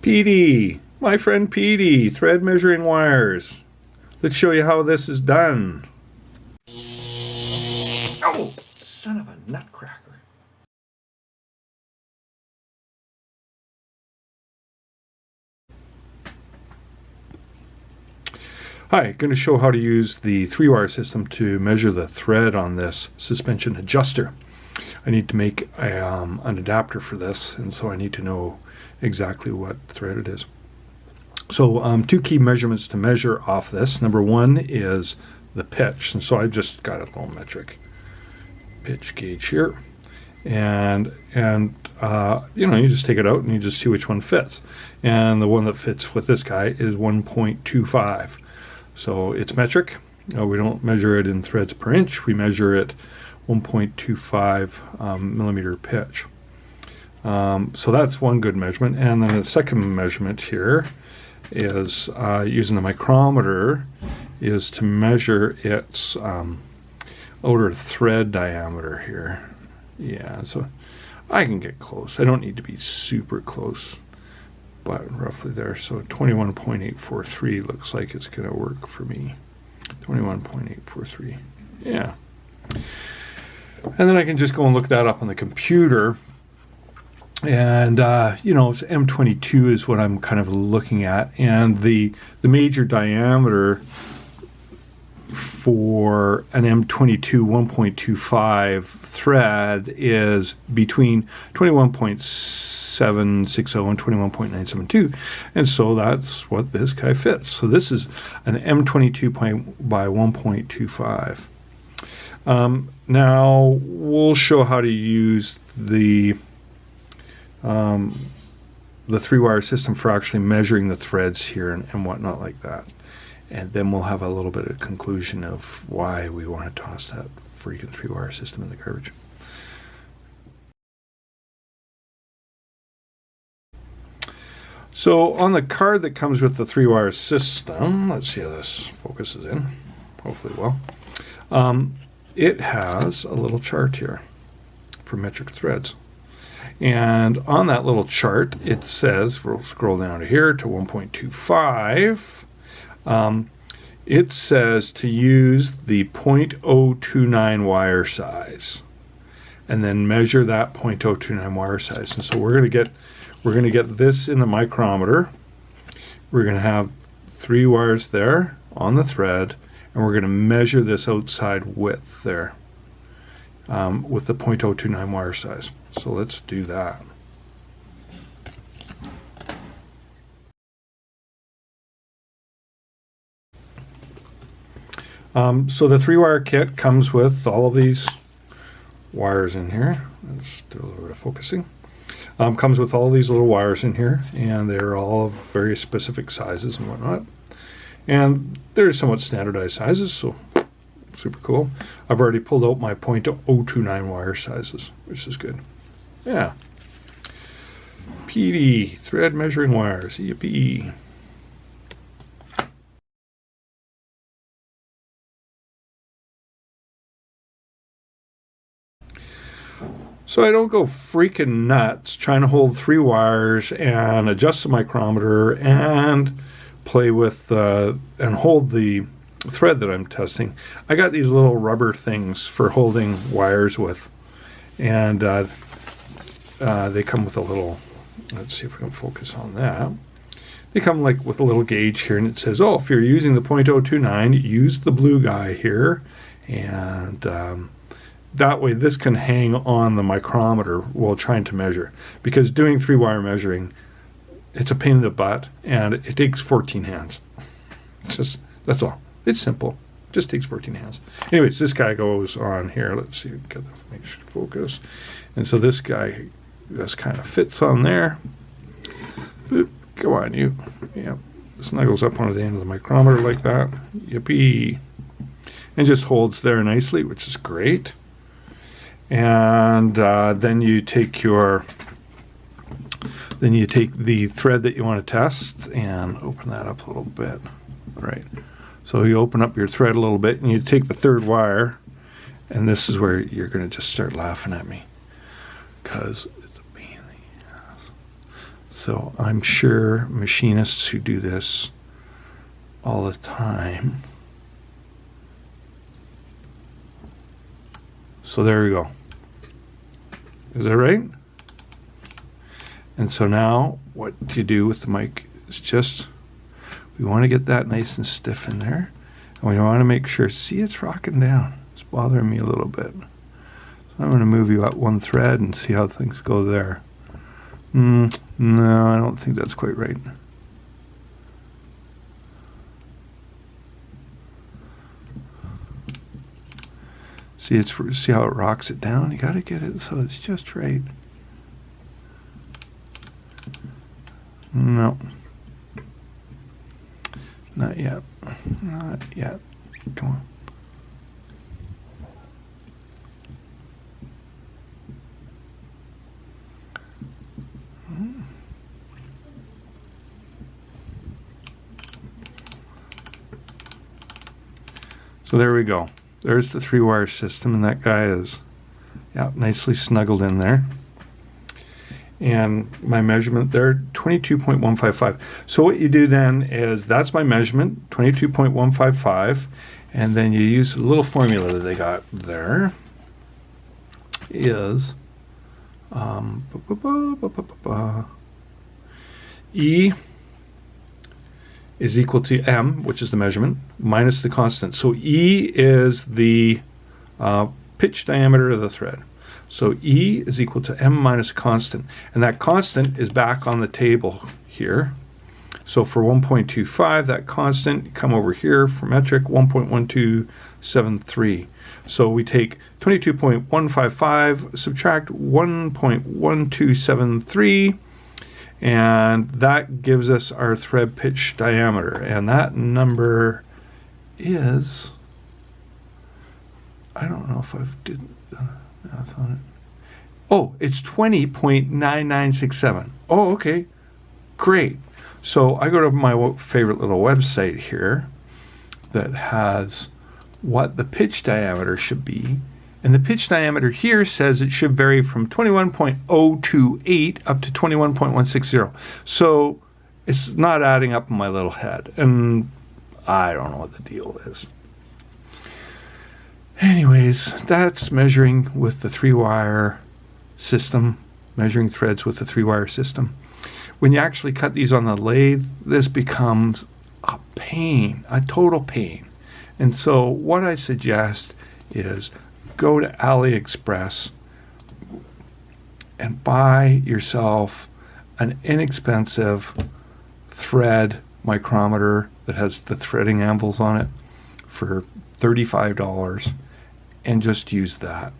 Petey, my friend Petey, thread measuring wires. Let's show you how this is done. Oh, son of a nutcracker. Hi, going to show how to use the 3-wire system to measure the thread on this suspension adjuster. I need to make an adapter for this, and so I need to know exactly what thread it is. So two key measurements to measure off this. Number one is the pitch, and so I've just got a little metric pitch gauge here, and you just take it out and you just see which one fits, and the one that fits with this guy is 1.25. So it's metric. We don't measure it in threads per inch. We measure it 1.25 millimeter pitch. So that's one good measurement. And then the second measurement here is using the micrometer is to measure its outer thread diameter here. Yeah, so I can get close. I don't need to be super close, but roughly there. So 21.843 looks like it's going to work for me. 21.843. Yeah. And then I can just go and look that up on the computer. And, it's M22 is what I'm kind of looking at. And the major diameter for an M22 1.25 thread is between 21.760 and 21.972, and so that's what this guy fits. So this is an M22 by 1.25. Now we'll show how to use the 3-wire system for actually measuring the threads here and whatnot like that. And then we'll have a little bit of conclusion of why we want to toss that freaking 3-wire system in the garbage. So on the card that comes with the 3-wire system, let's see how this focuses in. Hopefully well. It has a little chart here for metric threads. And on that little chart, it says, we'll scroll down to here to 1.25. It says to use the 0.029 wire size, and then measure that 0.029 wire size. And so we're going to get this in the micrometer. We're going to have 3 wires there on the thread, and we're going to measure this outside width there with the 0.029 wire size. So let's do that. So the 3-wire kit comes with all of these wires in here. Let's do a little bit of focusing. Comes with all these little wires in here, and they're all of very specific sizes and whatnot. And they're somewhat standardized sizes, so super cool. I've already pulled out my 0.029 wire sizes, which is good. Yeah. PD, thread measuring wires, yippee. So I don't go freaking nuts trying to hold 3 wires and adjust the micrometer and play with and hold the thread that I'm testing. I got these little rubber things for holding wires with, and they come with a little, let's see if we can focus on that. They come like with a little gauge here, and it says, oh, if you're using the 0.029, use the blue guy here, and that way this can hang on the micrometer while trying to measure, because doing 3-wire measuring, it's a pain in the butt, and it takes 14 hands. That's all. It's simple. It just takes 14 hands. Anyways, this guy goes on here. Let's see, get the information focus. And so this guy just kind of fits on there. Boop, go on, you. Yep. Snuggles up onto the end of the micrometer like that. Yippee. And just holds there nicely, which is great. And then you take the thread that you want to test and open that up a little bit. All right. So you open up your thread a little bit, and you take the 3rd wire, and this is where you're going to just start laughing at me, because it's a pain in the ass. So I'm sure machinists who do this all the time. So there we go. Is that right? And so now what you do with the mic is just, we want to get that nice and stiff in there. And we want to make sure, see, it's rocking down. It's bothering me a little bit. So I'm going to move you up one thread and see how things go there. No, I don't think that's quite right. See how it rocks it down? You got to get it so it's just right. No. Not yet. Not yet. Come on. So there we go. There's the 3-wire system, and that guy is, yeah, nicely snuggled in there. And my measurement there, 22.155. So what you do then is, that's my measurement, 22.155, and then you use a little formula that they got there. Is E is equal to M, which is the measurement, minus the constant. So E is the pitch diameter of the thread. So E is equal to M minus constant. And that constant is back on the table here. So for 1.25, that constant, come over here for metric, 1.1273. So we take 22.155, subtract 1.1273, and that gives us our thread pitch diameter. And that number is, I don't know if I've did math on it. Oh, it's 20.9967. Oh, okay, great. So I go to my favorite little website here that has what the pitch diameter should be. And the pitch diameter here says it should vary from 21.028 up to 21.160. So it's not adding up in my little head. And I don't know what the deal is. Anyways, that's measuring with the 3-wire system, measuring threads with the 3-wire system. When you actually cut these on the lathe, this becomes a pain, a total pain. And so what I suggest is go to AliExpress and buy yourself an inexpensive thread micrometer that has the threading anvils on it for $35 and just use that.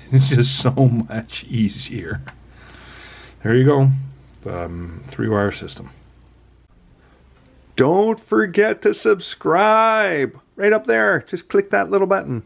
It's just so much easier. There you go. 3-wire system. Don't forget to subscribe right up there. Just click that little button.